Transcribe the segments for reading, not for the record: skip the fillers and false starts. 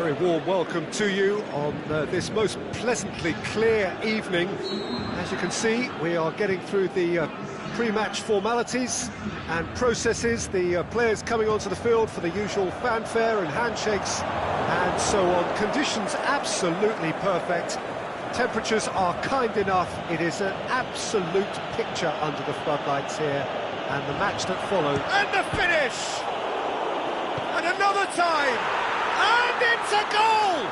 Very warm welcome to you on this most pleasantly clear evening. As you can see, we are getting through the pre-match formalities and processes, the players coming onto the field for the usual fanfare and handshakes and so on. Conditions absolutely perfect. Temperatures are kind enough. It is an absolute picture under the floodlights here. And the match that follows. And the finish! And another time! And it's a goal!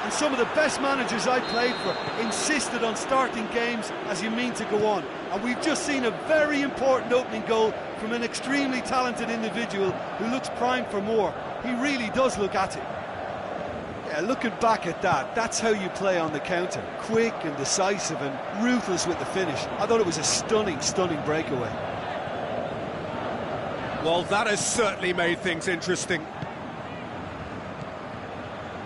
And some of the best managers I played for insisted on starting games as you mean to go on. And we've just seen a very important opening goal from an extremely talented individual who looks primed for more. He really does look at it. Yeah, looking back at that, that's how you play on the counter. Quick and decisive and ruthless with the finish. I thought it was a stunning, stunning breakaway. Well, that has certainly made things interesting.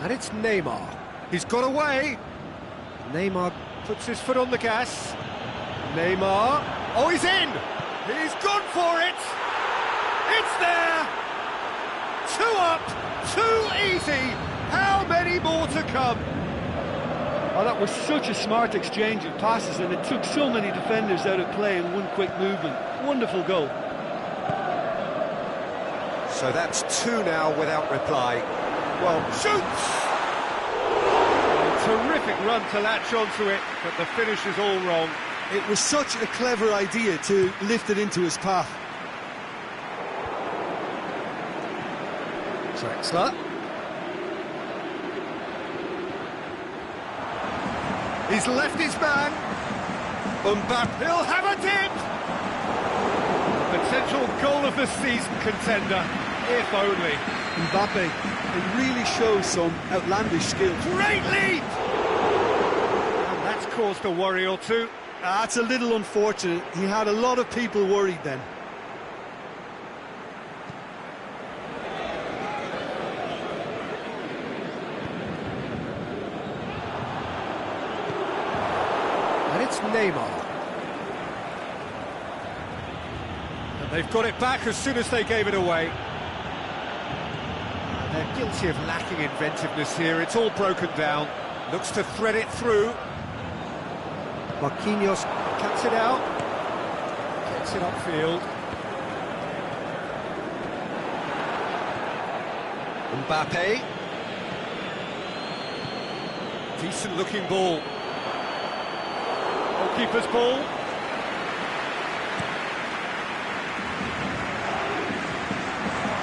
And it's Neymar. He's got away. Neymar puts his foot on the gas. Neymar. Oh, he's in! He's gone for it! It's there! 2 up, 2 easy. How many more to come? Oh, that was such a smart exchange of passes, and it took so many defenders out of play in one quick movement. Wonderful goal. So that's 2 now without reply. Well, shoots! A terrific run to latch onto it, but the finish is all wrong. It was such a clever idea to lift it into his path. Drexler. He's left his man. Mbappe, he'll have a dip! Potential goal of the season contender, if only. Mbappe, it really shows some outlandish skill. Great lead! And that's caused a worry or two. That's a little unfortunate. He had a lot of people worried then. And it's Neymar. And they've got it back as soon as they gave it away. And they're guilty of lacking inventiveness here. It's all broken down. Looks to thread it through. Marquinhos cuts it out. Gets it upfield. Mbappe. Decent looking ball. Goalkeeper's ball.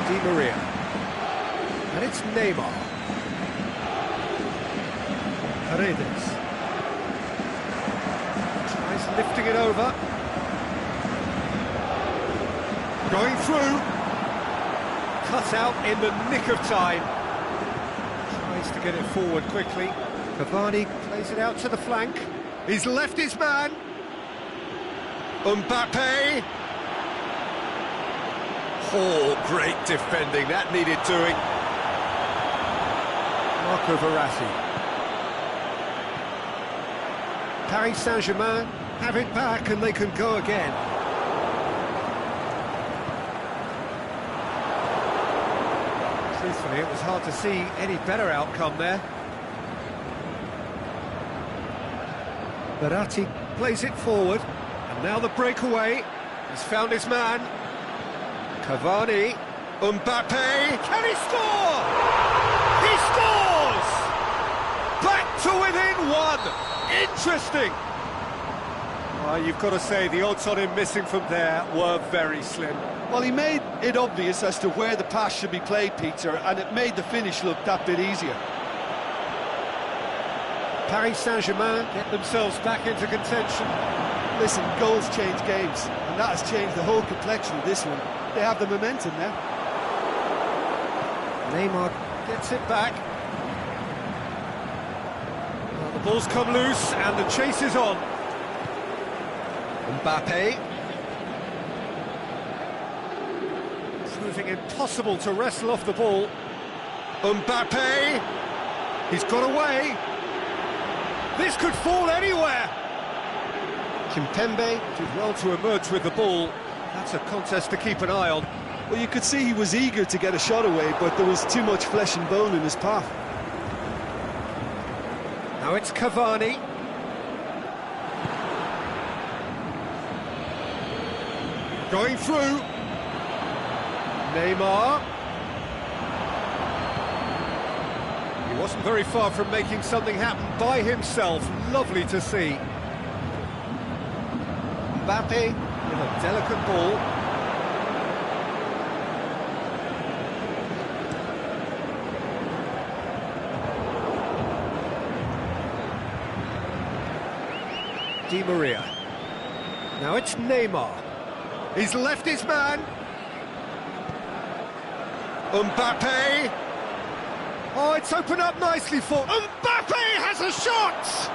Di Maria. And it's Neymar. Paredes. Tries lifting it over. Going through. Cut out in the nick of time. Tries to get it forward quickly. Cavani plays it out to the flank. He's left his man. Mbappe. Oh, great defending. That needed doing. Marco Verratti. Paris Saint-Germain have it back and they can go again. Truthfully, it was hard to see any better outcome there. Verratti plays it forward, and now the breakaway. He's found his man. Cavani. Mbappe. Can he score? He scores! Back to within 1. Interesting. You've got to say the odds on him missing from there were very slim. Well, he made it obvious as to where the pass should be played, Peter, and it made the finish look that bit easier. Paris Saint-Germain get themselves back into contention. Listen, goals change games, and that has changed the whole complexion of this one. They have the momentum now. Neymar gets it back. Well, the ball's come loose, and the chase is on. Mbappe. Proving impossible to wrestle off the ball. Mbappe. He's got away. This could fall anywhere. Kimpembe did well to emerge with the ball. That's a contest to keep an eye on. Well, you could see he was eager to get a shot away, but there was too much flesh and bone in his path. Now it's Cavani. Going through. Neymar. He wasn't very far from making something happen by himself. Lovely to see. Mbappe with a delicate ball. Di Maria. Now it's Neymar. He's left his man. Mbappe. Oh, it's opened up nicely for... Mbappe has a shot!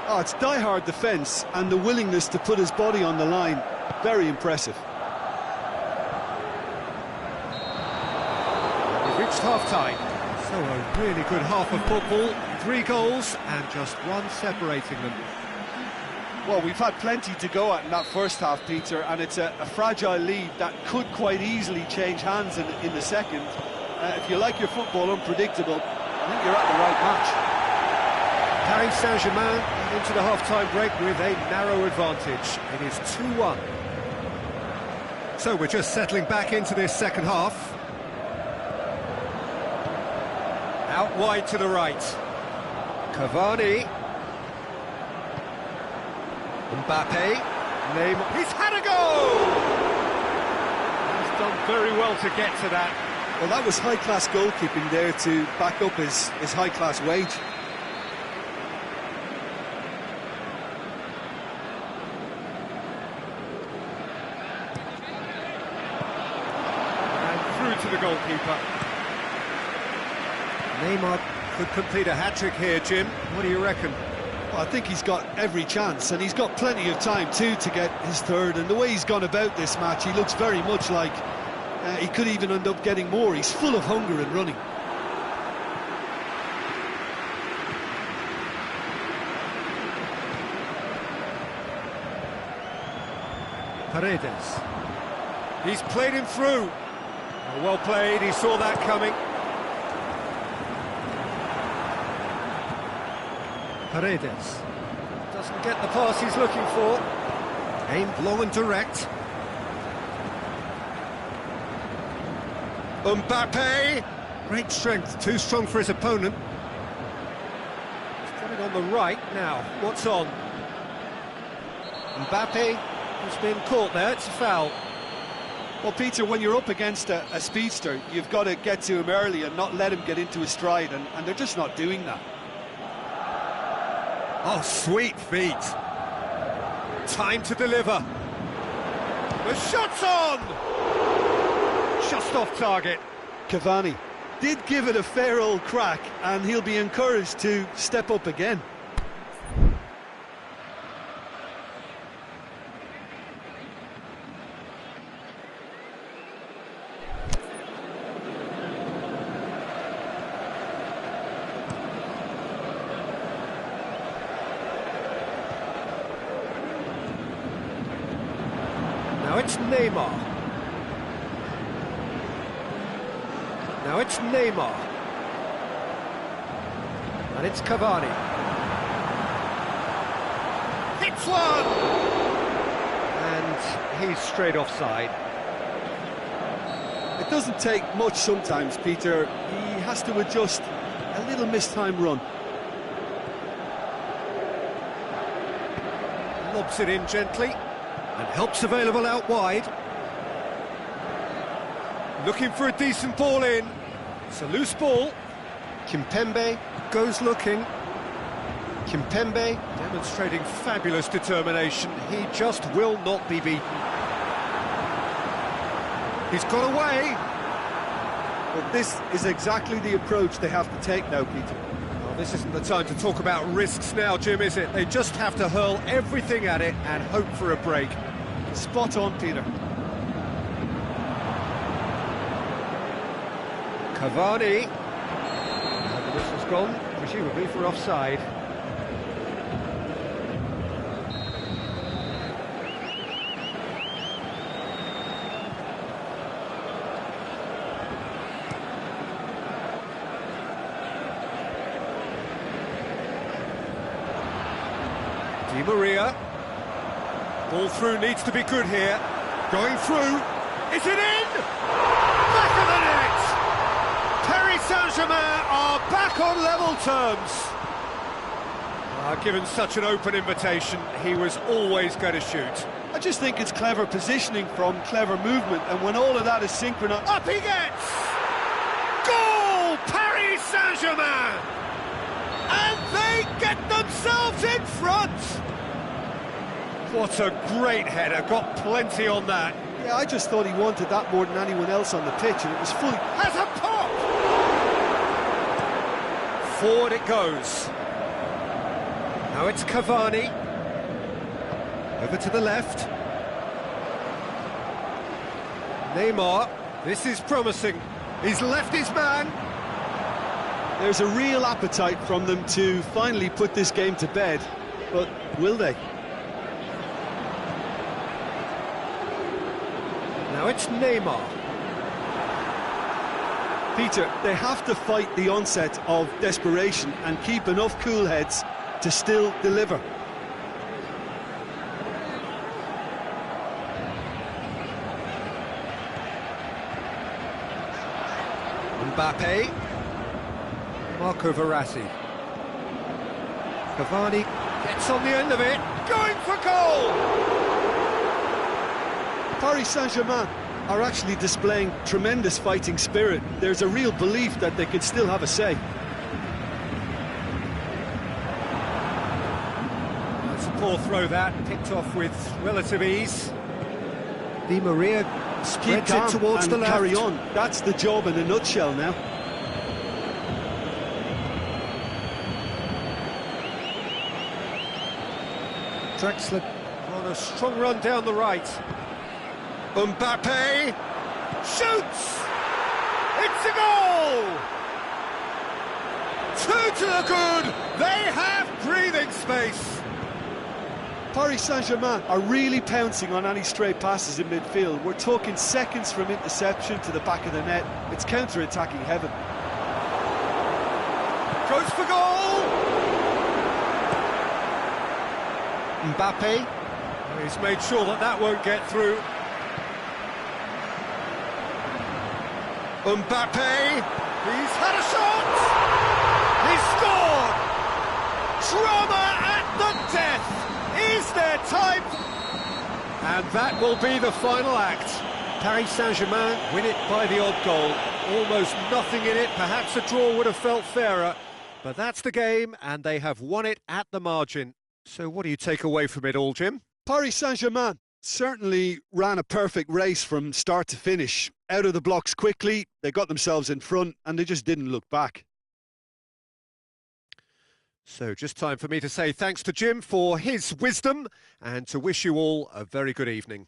Oh, it's die-hard defence and the willingness to put his body on the line. Very impressive. We've reached half-time. So a really good half of football. 3 goals and just one separating them. Well, we've had plenty to go at in that first half, Peter, and it's a fragile lead that could quite easily change hands in the second. If you like your football unpredictable, I think you're at the right match. Paris Saint-Germain into the half-time break with a narrow advantage. It is 2-1. So we're just settling back into this second half. Out wide to the right. Cavani. Mbappe. Neymar. He's had a goal! He's done very well to get to that. Well, that was high-class goalkeeping there to back up his high-class wage. And through to the goalkeeper. Neymar could complete a hat-trick here, Jim. What do you reckon? Well, I think he's got every chance, and he's got plenty of time too to get his third. And the way he's gone about this match, he looks very much like he could even end up getting more. He's full of hunger and running. Paredes. He's played him through. Well played, he saw that coming. Paredes doesn't get the pass he's looking for. Aimed long and direct. Mbappe! Great strength, too strong for his opponent. He's got it on the right now. What's on? Mbappe has been caught there, it's a foul. Well, Peter, when you're up against a speedster, you've got to get to him early and not let him get into his stride, and they're just not doing that. Oh, sweet feet. Time to deliver. The shot's on! Just off target. Cavani did give it a fair old crack, and he'll be encouraged to step up again. Now it's Neymar. Now it's Neymar. And it's Cavani. Hits one! And he's straight offside. It doesn't take much sometimes, Peter. He has to adjust a little mistimed run. Lobs it in gently. And help's available out wide. Looking for a decent ball in. It's a loose ball. Kimpembe goes looking. Kimpembe demonstrating fabulous determination. He just will not be beaten. He's got away. Well, this is exactly the approach they have to take now, Peter. Well, this isn't the time to talk about risks now, Jim, is it? They just have to hurl everything at it and hope for a break. Spot on, Peter. Cavani. And the whistle's gone, presumably for offside. Di Maria. Ball through needs to be good here. Going through. Is it in? Back of the net! Paris Saint-Germain are back on level terms. Given such an open invitation, he was always going to shoot. I just think it's clever positioning from clever movement, and when all of that is synchronised... Up he gets! Goal! Paris Saint-Germain! And they get themselves in front! What a great header, got plenty on that. Yeah, I just thought he wanted that more than anyone else on the pitch, and it was fully... Has a pop! Forward it goes. Now it's Cavani. Over to the left. Neymar. This is promising. He's left his man. There's a real appetite from them to finally put this game to bed, but will they? Now it's Neymar. Peter, they have to fight the onset of desperation and keep enough cool heads to still deliver. Mbappe. Marco Verratti. Cavani gets on the end of it. Going for goal! Paris Saint-Germain are actually displaying tremendous fighting spirit. There's a real belief that they could still have a say. That's a poor throw that, picked off with relative ease. Di Maria spreads it towards the left. Carry on. That's the job in a nutshell now. Drexler on a strong run down the right. Mbappe shoots! It's a goal! Two to the good! They have breathing space! Paris Saint-Germain are really pouncing on any stray passes in midfield. We're talking seconds from interception to the back of the net. It's counter-attacking heaven. Goes for goal! Mbappe. He's made sure that that won't get through. Mbappe. He's had a shot! He's scored! Drama at the death! Is there time? And that will be the final act. Paris Saint-Germain win it by the odd goal. Almost nothing in it. Perhaps a draw would have felt fairer. But that's the game, and they have won it at the margin. So what do you take away from it all, Jim? Paris Saint-Germain certainly ran a perfect race from start to finish. Out of the blocks quickly, they got themselves in front, and they just didn't look back. So just time for me to say thanks to Jim for his wisdom and to wish you all a very good evening.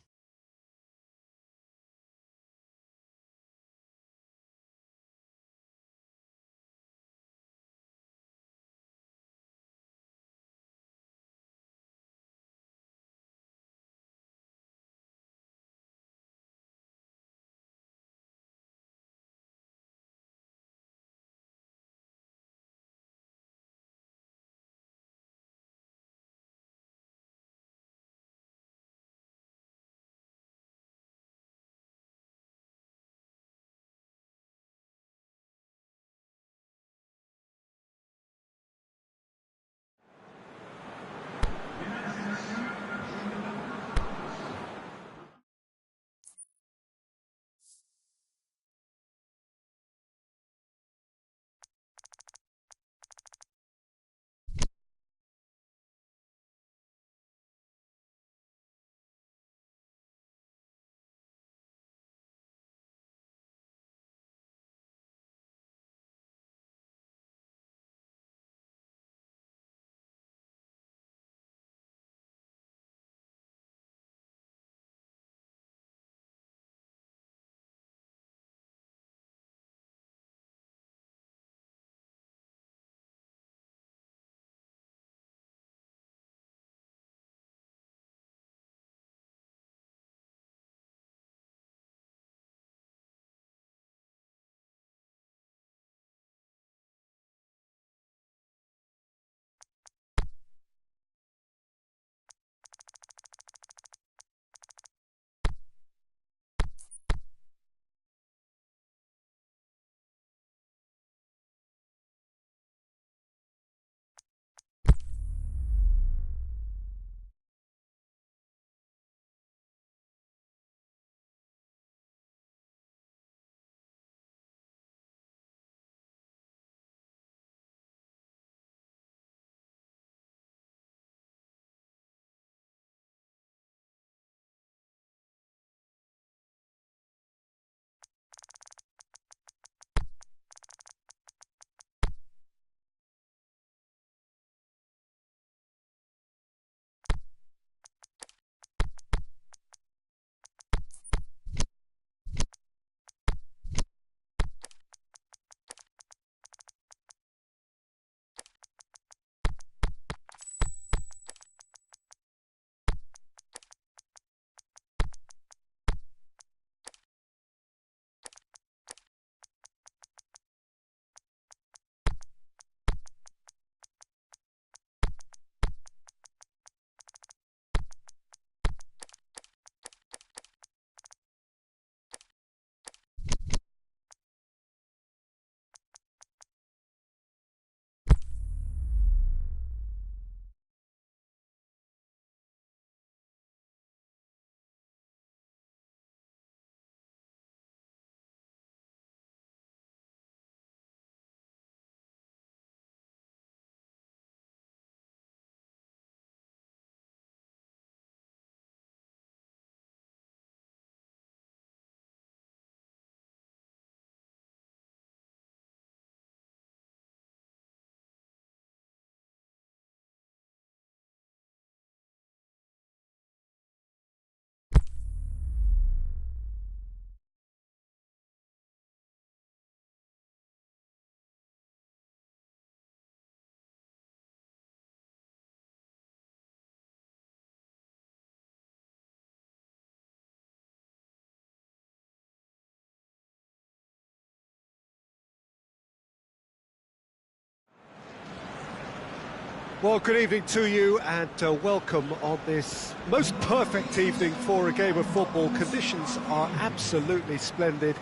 Well, good evening to you and welcome on this most perfect evening for a game of football. Conditions are absolutely splendid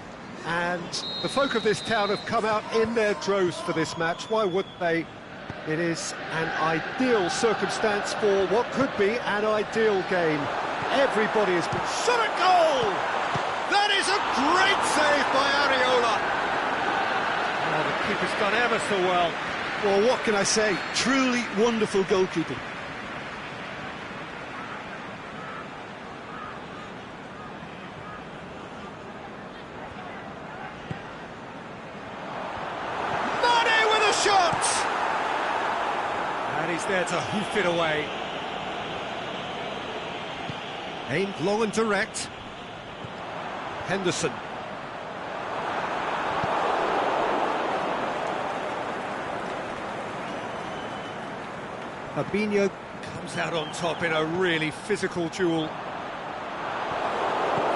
and the folk of this town have come out in their droves for this match. Why wouldn't they? It is an ideal circumstance for what could be an ideal game. Everybody has been shot at goal! That is a great save by Areola! Oh, the keeper's done ever so well. Well, what can I say? Truly wonderful goalkeeping. Mane with a shot! And he's there to hoof it away. Aimed long and direct. Henderson. Fabinho comes out on top in a really physical duel.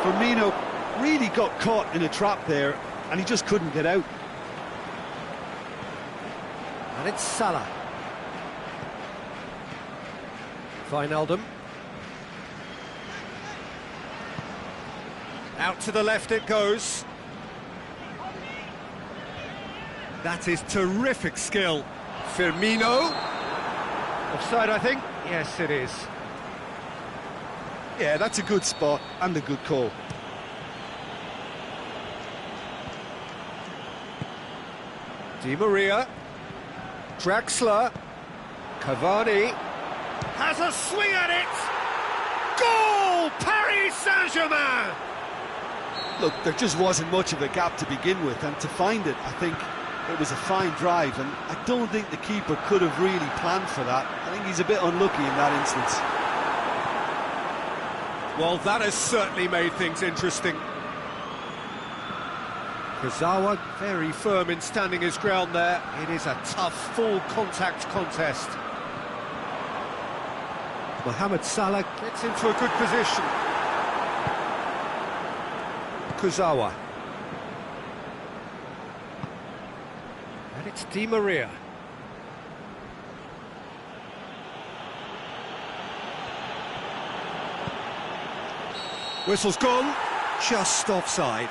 Firmino really got caught in a trap there, and he just couldn't get out. And it's Salah. Wijnaldum. Out to the left it goes. That is terrific skill. Firmino. Offside, I think? Yes, it is. Yeah, that's a good spot and a good call. Di Maria. Draxler. Cavani. Has a swing at it! Goal! Paris Saint-Germain! Look, there just wasn't much of a gap to begin with, and to find it, I think it was a fine drive, and I don't think the keeper could have really planned for that. I think he's a bit unlucky in that instance. Well, that has certainly made things interesting. Kurzawa very firm in standing his ground there. It is a tough, full-contact contest. Mohamed Salah gets into a good position. Kurzawa. And it's Di Maria. Whistle's gone, just offside.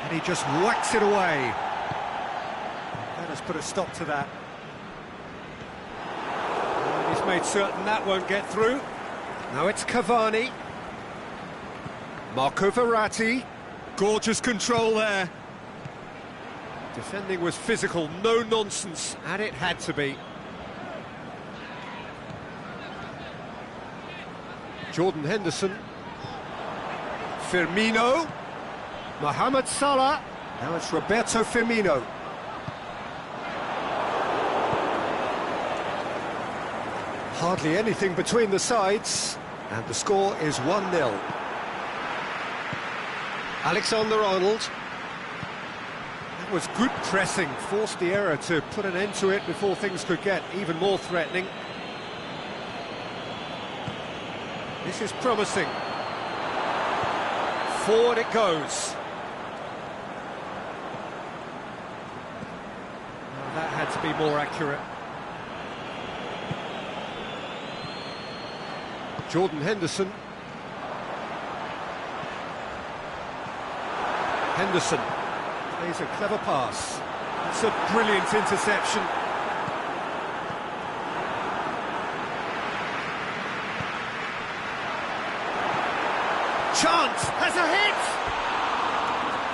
And he just whacks it away. Let us put a stop to that. And he's made certain that won't get through. Now it's Cavani. Marco Verratti. Gorgeous control there. Defending was physical, no nonsense, and it had to be. Jordan Henderson. Firmino. Mohamed Salah. Now it's Roberto Firmino. Hardly anything between the sides, and the score is 1-0. Alexander-Arnold. That was good pressing, forced the error to put an end to it before things could get even more threatening. This is promising. Forward it goes. Well, that had to be more accurate. Jordan Henderson. Henderson plays a clever pass. It's a brilliant interception. Chance has a hit!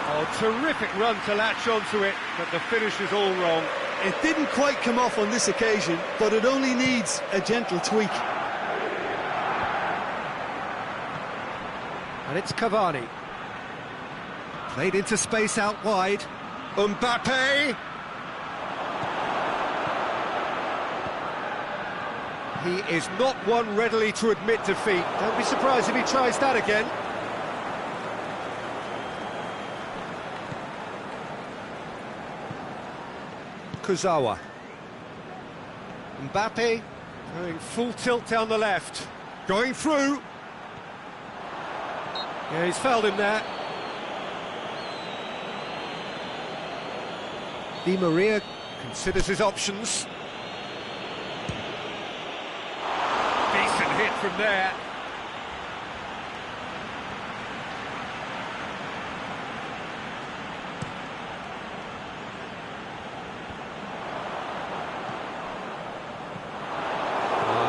Oh, terrific run to latch onto it, but the finish is all wrong. It didn't quite come off on this occasion, but it only needs a gentle tweak. And it's Cavani. Played into space out wide. Mbappe! He is not one readily to admit defeat. Don't be surprised if he tries that again. Kurzawa. Mbappe going full tilt down the left. Going through. Yeah, he's fouled him there. Di Maria considers his options. Decent hit from there.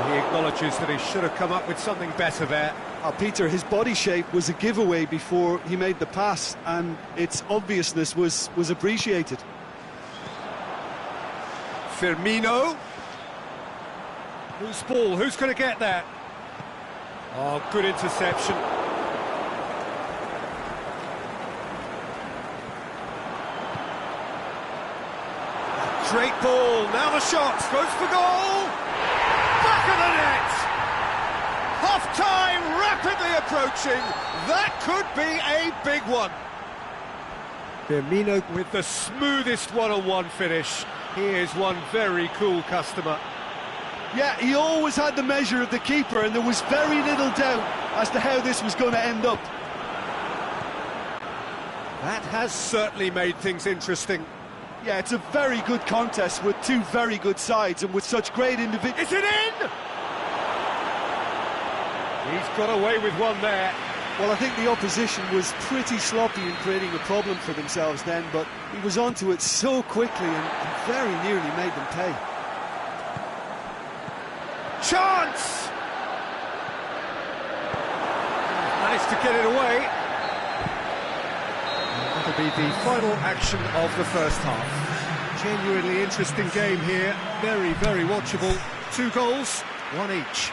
He acknowledges that he should have come up with something better there. Peter, his body shape was a giveaway before he made the pass, and its obviousness was appreciated. Firmino. Who's ball? Who's going to get that? Oh, good interception. Great ball. Now the shot. Goes for goal. Back of the net. Half-time rapidly approaching. That could be a big one. Firmino with the smoothest one-on-one finish. He is one very cool customer. Yeah, he always had the measure of the keeper, and there was very little doubt as to how this was going to end up. That has certainly made things interesting. Yeah, it's a very good contest with two very good sides and with such great individuals. Is it in? He's got away with one there. Well, I think the opposition was pretty sloppy in creating a problem for themselves then, but he was onto it so quickly and very nearly made them pay. Chance! Managed to get it away. That'll be the final action of the first half. Genuinely interesting game here. Very, very watchable. 2 goals, 1 each.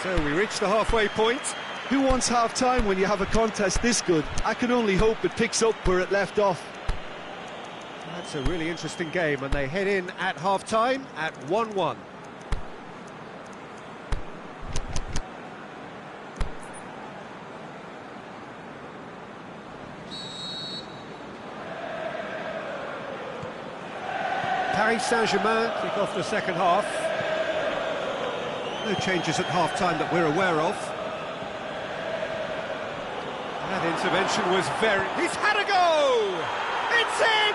So we reach the halfway point. Who wants half-time when you have a contest this good? I can only hope it picks up where it left off. That's a really interesting game, and they head in at half-time at 1-1. Paris Saint-Germain kick off the second half. No changes at half-time that we're aware of. That intervention was very... He's had a go! It's in!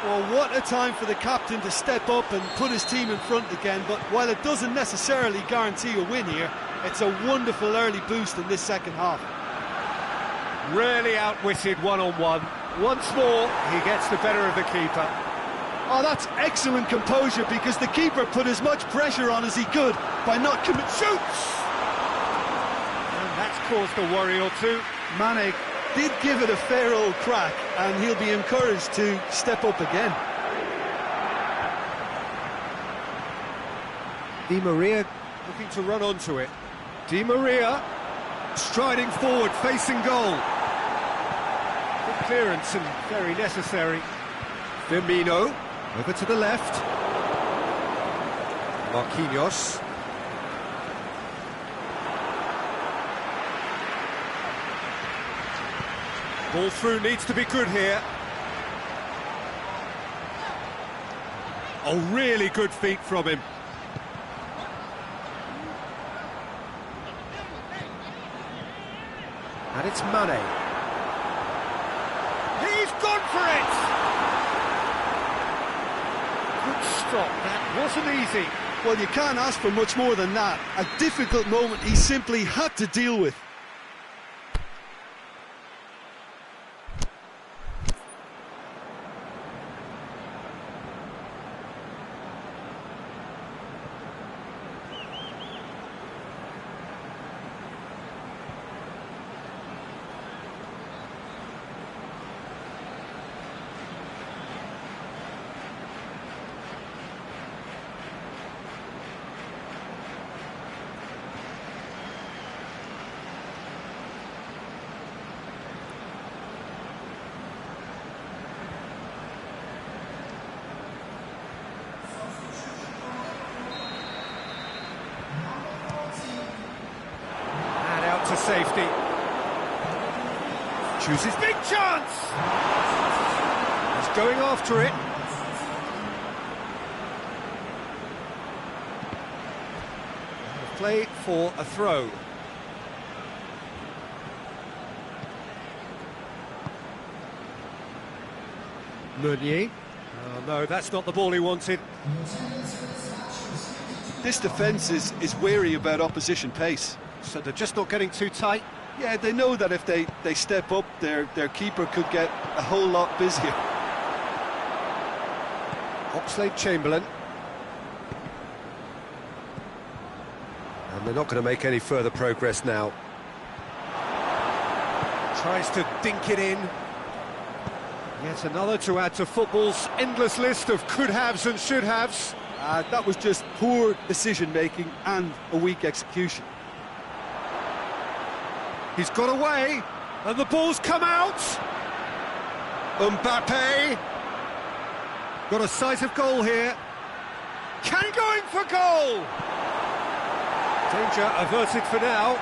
Well, what a time for the captain to step up and put his team in front again, but while it doesn't necessarily guarantee a win here, it's a wonderful early boost in this second half. Really outwitted one-on-one. Once more, he gets the better of the keeper. Oh, that's excellent composure, because the keeper put as much pressure on as he could by not shoots! And that's caused a worry or two. Mane did give it a fair old crack, and he'll be encouraged to step up again. Di Maria looking to run onto it. Di Maria striding forward, facing goal. Good clearance and very necessary. Firmino over to the left. Marquinhos. Ball through needs to be good here. Oh, really good feet from him. And it's Mane. He's gone for it! Good stop, that wasn't easy. Well, you can't ask for much more than that. A difficult moment he simply had to deal with. To safety. Chooses big chance! He's going after it. Play for a throw. Meunier. Oh, no, that's not the ball he wanted. This defence is wary about opposition pace. So they're just not getting too tight. Yeah, they know that if they step up, their keeper could get a whole lot busier. Oxlade-Chamberlain. And they're not going to make any further progress now. Tries to dink it in. Yet another to add to football's endless list of could-haves and should-haves. That was just poor decision-making and a weak execution. He's got away, and the ball's come out. Mbappe. Got a sight of goal here. Can he go in for goal? Danger averted for now.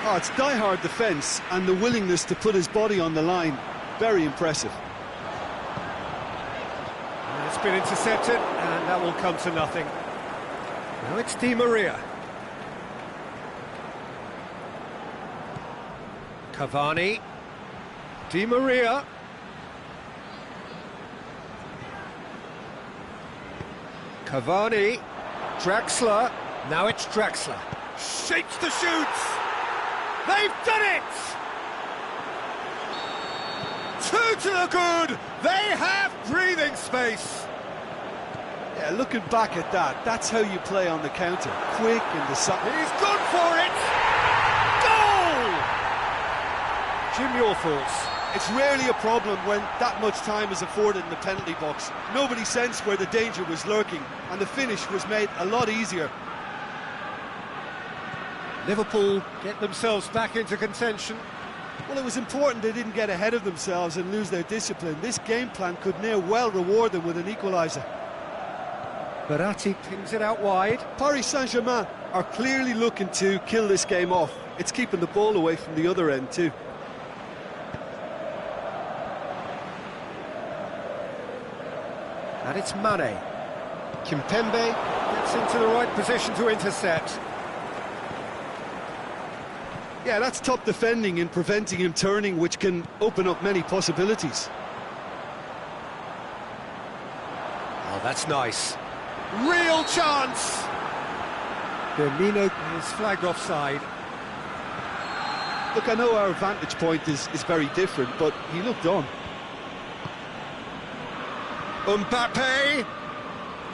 Oh, it's die-hard defence and the willingness to put his body on the line. Very impressive. And it's been intercepted, and that will come to nothing. Now it's Di Maria. Cavani. Di Maria. Cavani. Draxler. Now it's Draxler. Shapes to shoot. They've done it! Two to the good. They have breathing space. Yeah, looking back at that, that's how you play on the counter. Quick and decisive. He's gone for it. Goal! Jim, your thoughts? It's rarely a problem when that much time is afforded in the penalty box. Nobody sensed where the danger was lurking, and the finish was made a lot easier. Liverpool get themselves back into contention. Well, it was important they didn't get ahead of themselves and lose their discipline. This game plan could near well reward them with an equaliser. Verratti pins it out wide. Paris Saint-Germain are clearly looking to kill this game off. It's keeping the ball away from the other end too. And it's Mane. Kimpembe gets into the right position to intercept. Yeah, that's top defending and preventing him turning, which can open up many possibilities. Oh, that's nice. Real chance! Firmino is flagged offside. Look, I know our vantage point is very different, but he looked on. Mbappe!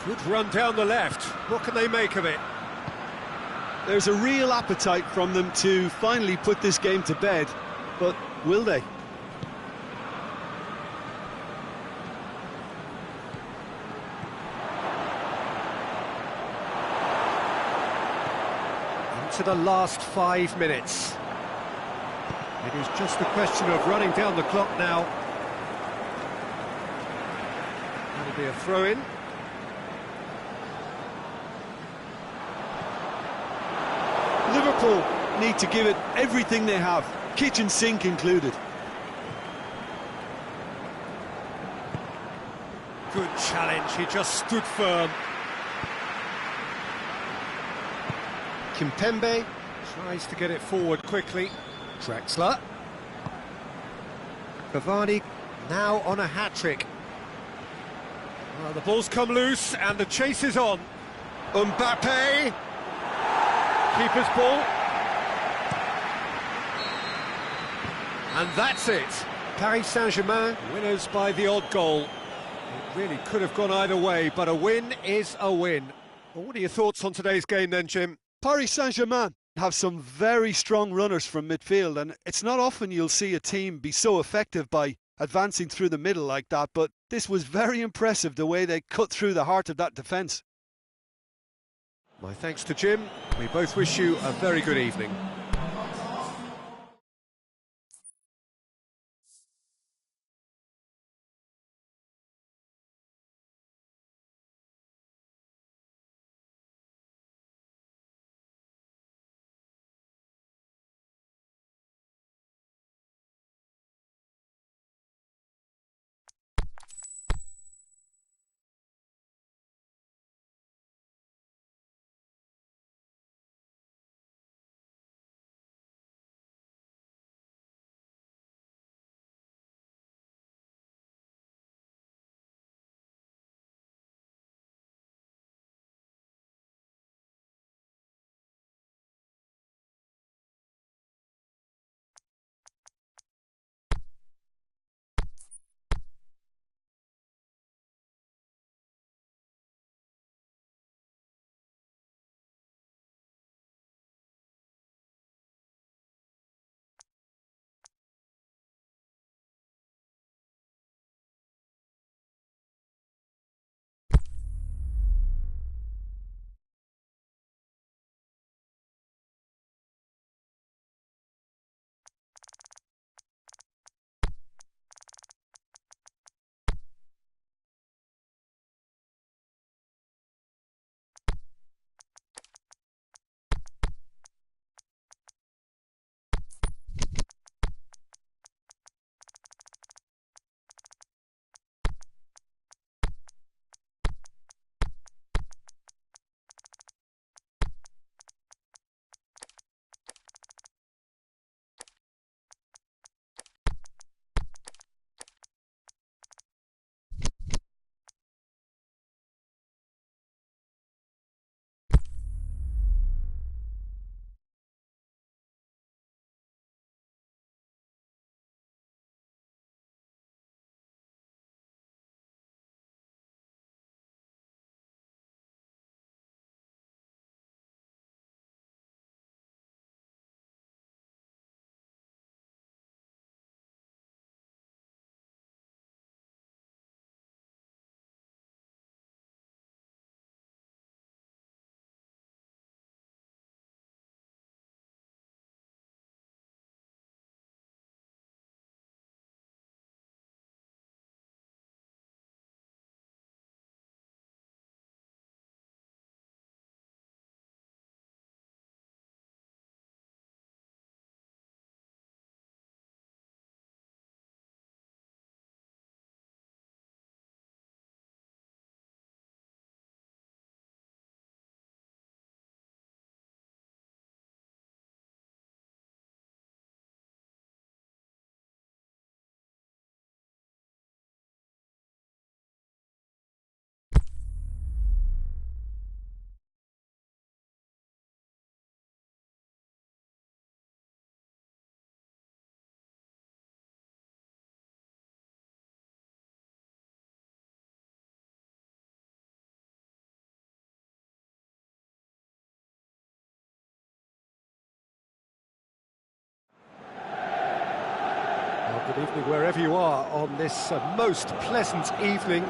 Good run down the left. What can they make of it? There's a real appetite from them to finally put this game to bed, but will they? Into the last 5 minutes. It is just a question of running down the clock now. That'll be a throw-in. Liverpool need to give it everything they have, kitchen sink included. Good challenge, he just stood firm. Kimpembe tries to get it forward quickly. Draxler. Cavani now on a hat-trick. Well, the ball's come loose and the chase is on. Mbappe. Keeper's ball. And that's it. Paris Saint-Germain winners by the odd goal. It really could have gone either way, but a win is a win. Well, what are your thoughts on today's game then, Jim? Paris Saint-Germain have some very strong runners from midfield, and it's not often you'll see a team be so effective by advancing through the middle like that, but this was very impressive the way they cut through the heart of that defence. My thanks to Jim. We both wish you a very good evening. Good evening wherever you are on this most pleasant evening.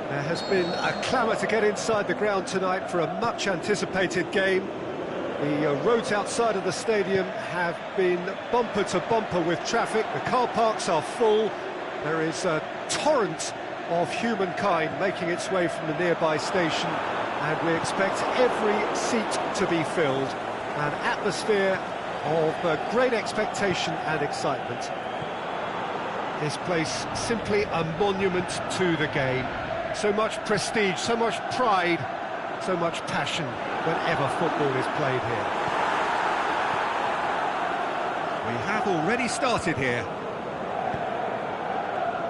There has been a clamour to get inside the ground tonight for a much-anticipated game. The roads outside of the stadium have been bumper to bumper with traffic. The car parks are full. There is a torrent of humankind making its way from the nearby station, and we expect every seat to be filled. An atmosphere of great expectation and excitement. This place simply a monument to the game. So much prestige, so much pride, so much passion whenever football is played here. We have already started here.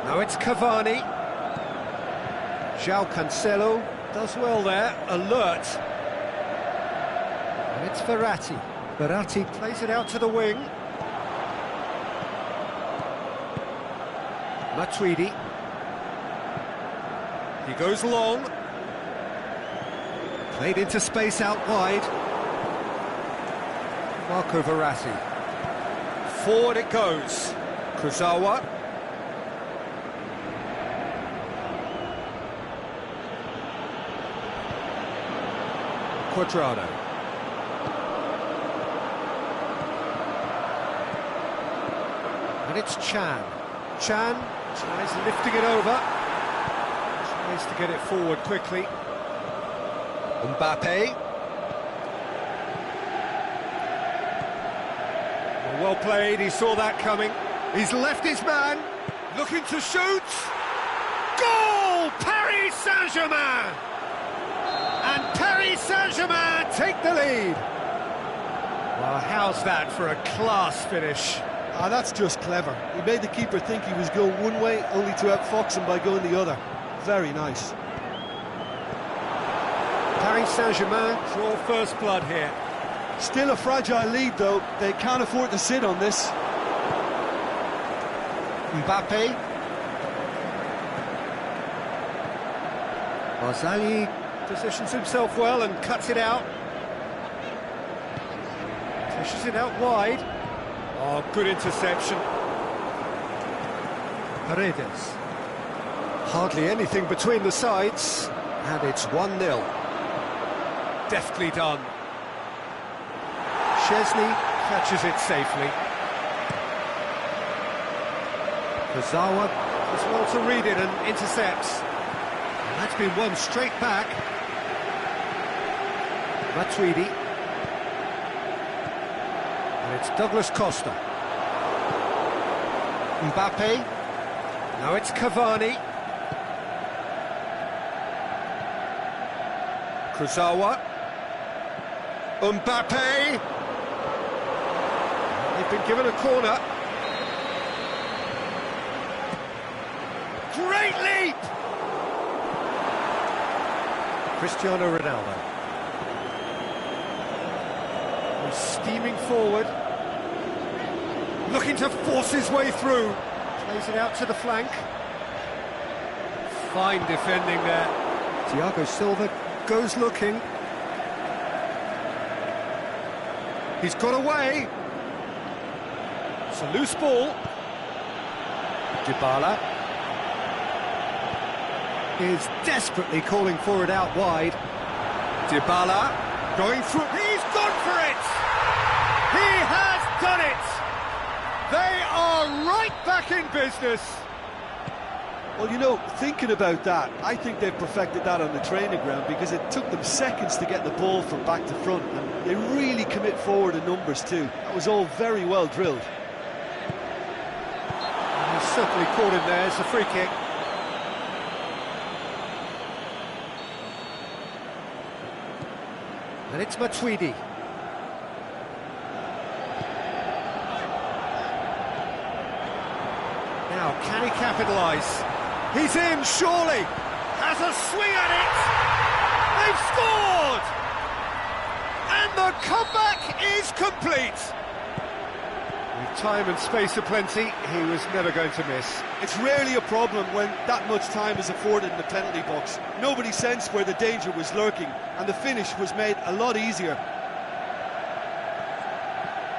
Now it's Cavani. João Cancelo does well there, alert. And it's Verratti. Verratti plays it out to the wing. Matuidi. He goes long. Played into space out wide. Marco Verratti. Forward it goes. Kurzawa. Cuadrado. And it's Chan. Chan tries lifting it over. Tries to get it forward quickly. Mbappe. Well played, he saw that coming. He's left his man, looking to shoot. Goal! Paris Saint-Germain! And Paris Saint-Germain take the lead. Well, how's that for a class finish? Ah, that's just clever. He made the keeper think he was going one way, only to outfox him by going the other. Very nice. Paris Saint-Germain draw first blood here. Still a fragile lead, though. They can't afford to sit on this. Mbappe. Barzagli positions himself well and cuts it out. Pushes it out wide. Oh, good interception. Paredes. Hardly anything between the sides, and it's 1-0. Deftly done. Szczesny catches it safely. Kurzawa does well to read it and intercepts. And that's been won straight back. Matuidi. And it's Douglas Costa. Mbappe. Now it's Cavani. Kurzawa. Mbappe. They've been given a corner. Great leap! Cristiano Ronaldo. He's steaming forward. Looking to force his way through. Plays it out to the flank. Fine defending there. Thiago Silva goes looking. He's got away. It's a loose ball. Dybala is desperately calling for it out wide. Dybala going through. He's gone for it! He has done it! They are right back in business. Well, you know, thinking about that, I think they've perfected that on the training ground, because it took them seconds to get the ball from back to front, and they really commit forward in numbers too. That was all very well drilled. And he's certainly caught him there. It's a free kick. And it's Matuidi. Now, can he capitalise? He's in, surely! Has a swing at it! They've scored! And the comeback is complete! With time and space aplenty, he was never going to miss. It's rarely a problem when that much time is afforded in the penalty box. Nobody sensed where the danger was lurking, and the finish was made a lot easier.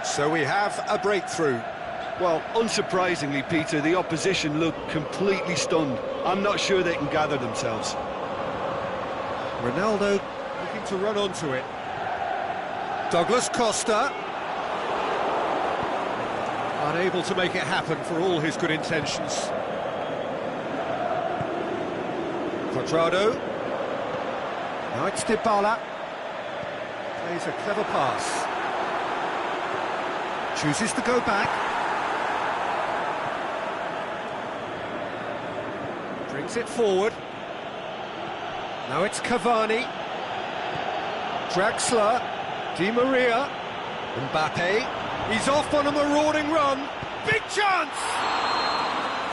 So we have a breakthrough. Well, unsurprisingly, Peter, the opposition look completely stunned. I'm not sure they can gather themselves. Ronaldo looking to run onto it. Douglas Costa. Unable to make it happen for all his good intentions. Cuadrado. Now it's Dybala. Plays a clever pass. Chooses to go back. Brings it forward. Now it's Cavani. Draxler. Di Maria. Mbappe. He's off on a marauding run. Big chance!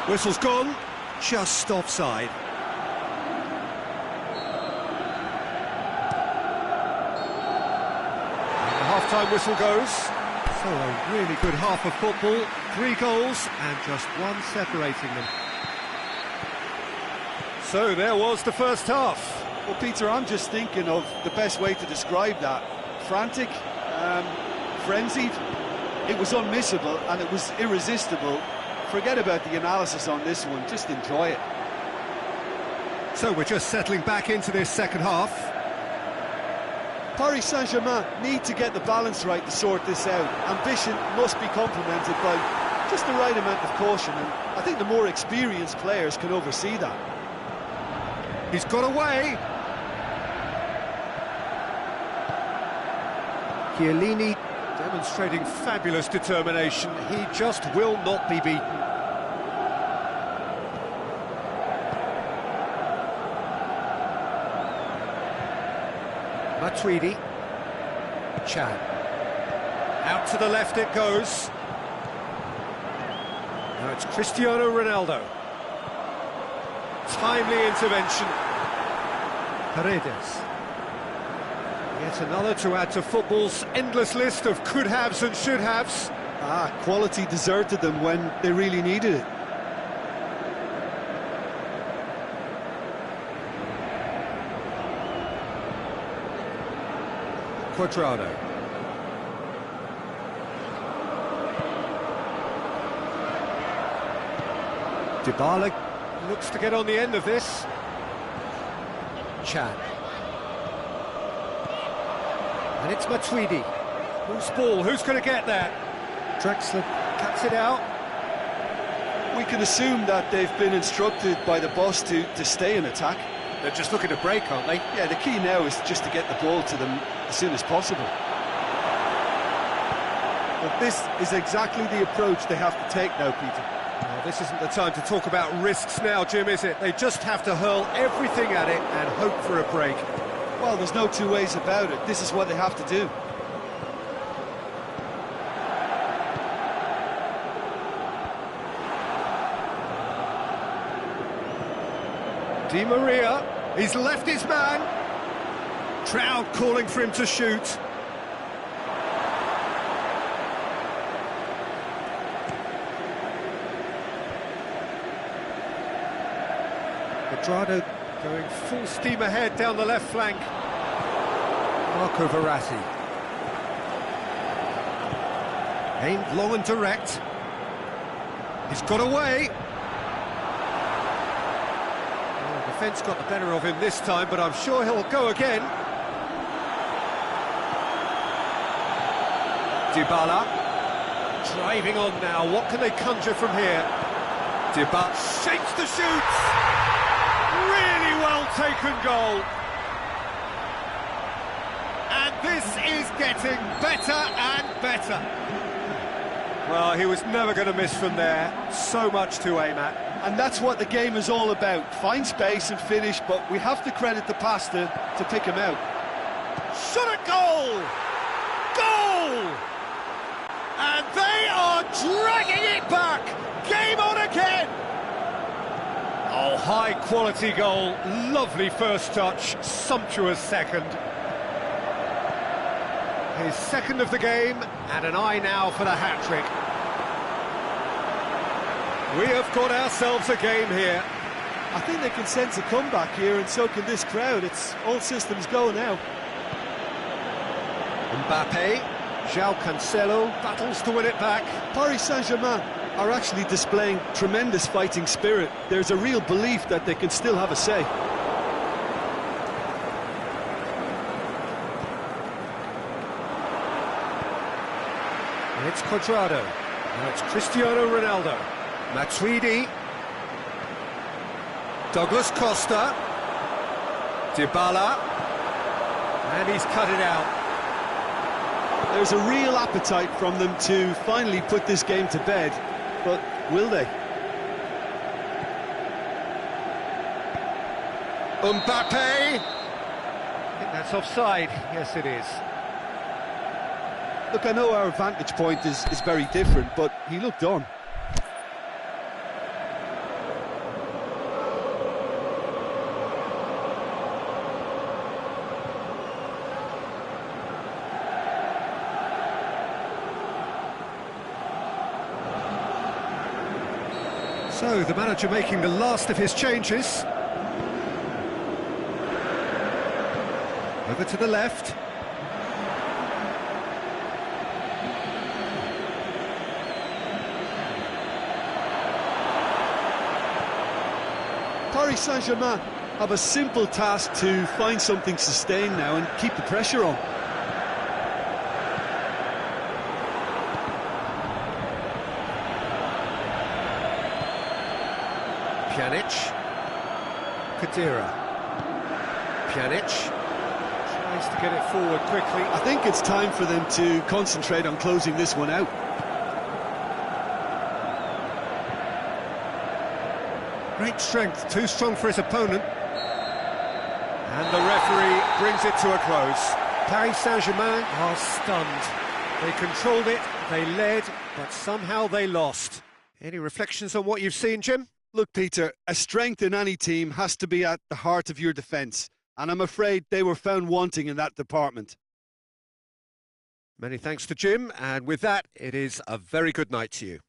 Whistle's gone. Just offside. And the half-time whistle goes. So a really good half of football. 3 goals and just one separating them. So there was the first half. Well, Peter, I'm just thinking of the best way to describe that. Frantic, frenzied. It was unmissable and it was irresistible. Forget about the analysis on this one, just enjoy it. So we're just settling back into this second half. Paris Saint-Germain need to get the balance right to sort this out. Ambition must be complemented by just the right amount of caution, and I think the more experienced players can oversee that. He's got away. Chiellini demonstrating fabulous determination. He just will not be beaten. Matuidi. Chan. Out to the left it goes. Now it's Cristiano Ronaldo. Timely intervention. Paredes. Yet another to add to football's endless list of could-haves and should-haves. Quality deserted them when they really needed it. Cuadrado. Dybala looks to get on the end of this. Chan. And it's Matuidi. Who's ball? Who's going to get there? Draxler cuts it out. We can assume that they've been instructed by the boss to stay in attack. They're just looking to break, aren't they? Yeah, the key now is just to get the ball to them as soon as possible. But this is exactly the approach they have to take now, Peter. Well, this isn't the time to talk about risks now, Jim, is it? They just have to hurl everything at it and hope for a break. Well, there's no two ways about it. This is what they have to do. Di Maria, he's left his man. Trout calling for him to shoot. Cuadrado going full steam ahead down the left flank. Marco Verratti. Aimed long and direct. He's got away. Oh, defence got the better of him this time, but I'm sure he'll go again. Dybala. Driving on now. What can they conjure from here? Dybala shapes the shoot. Really well taken goal. And this is getting better and better. Well, he was never going to miss from there. So much to aim at. And that's what the game is all about. Find space and finish, but we have to credit the passer to pick him out. Shot at goal! Goal! And they are dragging it back! Game on again! Oh, high-quality goal, lovely first touch, sumptuous second. His second of the game, and an eye now for the hat-trick. We have got ourselves a game here. I think they can sense a comeback here, and so can this crowd. It's all systems go now. Mbappe, João Cancelo battles to win it back. Paris Saint-Germain are actually displaying tremendous fighting spirit. There's a real belief that they can still have a say. It's Cuadrado. Now it's Cristiano Ronaldo. Matuidi. Douglas Costa. Dybala. And he's cut it out. There's a real appetite from them to finally put this game to bed, but will they? Mbappe! I think that's offside. Yes, it is. Look, I know our vantage point is very different, but he looked on. So, the manager making the last of his changes. Over to the left. Paris Saint-Germain have a simple task to find something sustained now and keep the pressure on. Pjanic. Khedira. Pjanic tries to get it forward quickly. I think it's time for them to concentrate on closing this one out. Great strength, too strong for his opponent. And the referee brings it to a close. Paris Saint-Germain are stunned. They controlled it, they led, but somehow they lost. Any reflections on what you've seen, Jim? Look, Peter, a strength in any team has to be at the heart of your defence, and I'm afraid they were found wanting in that department. Many thanks to Jim, and with that, it is a very good night to you.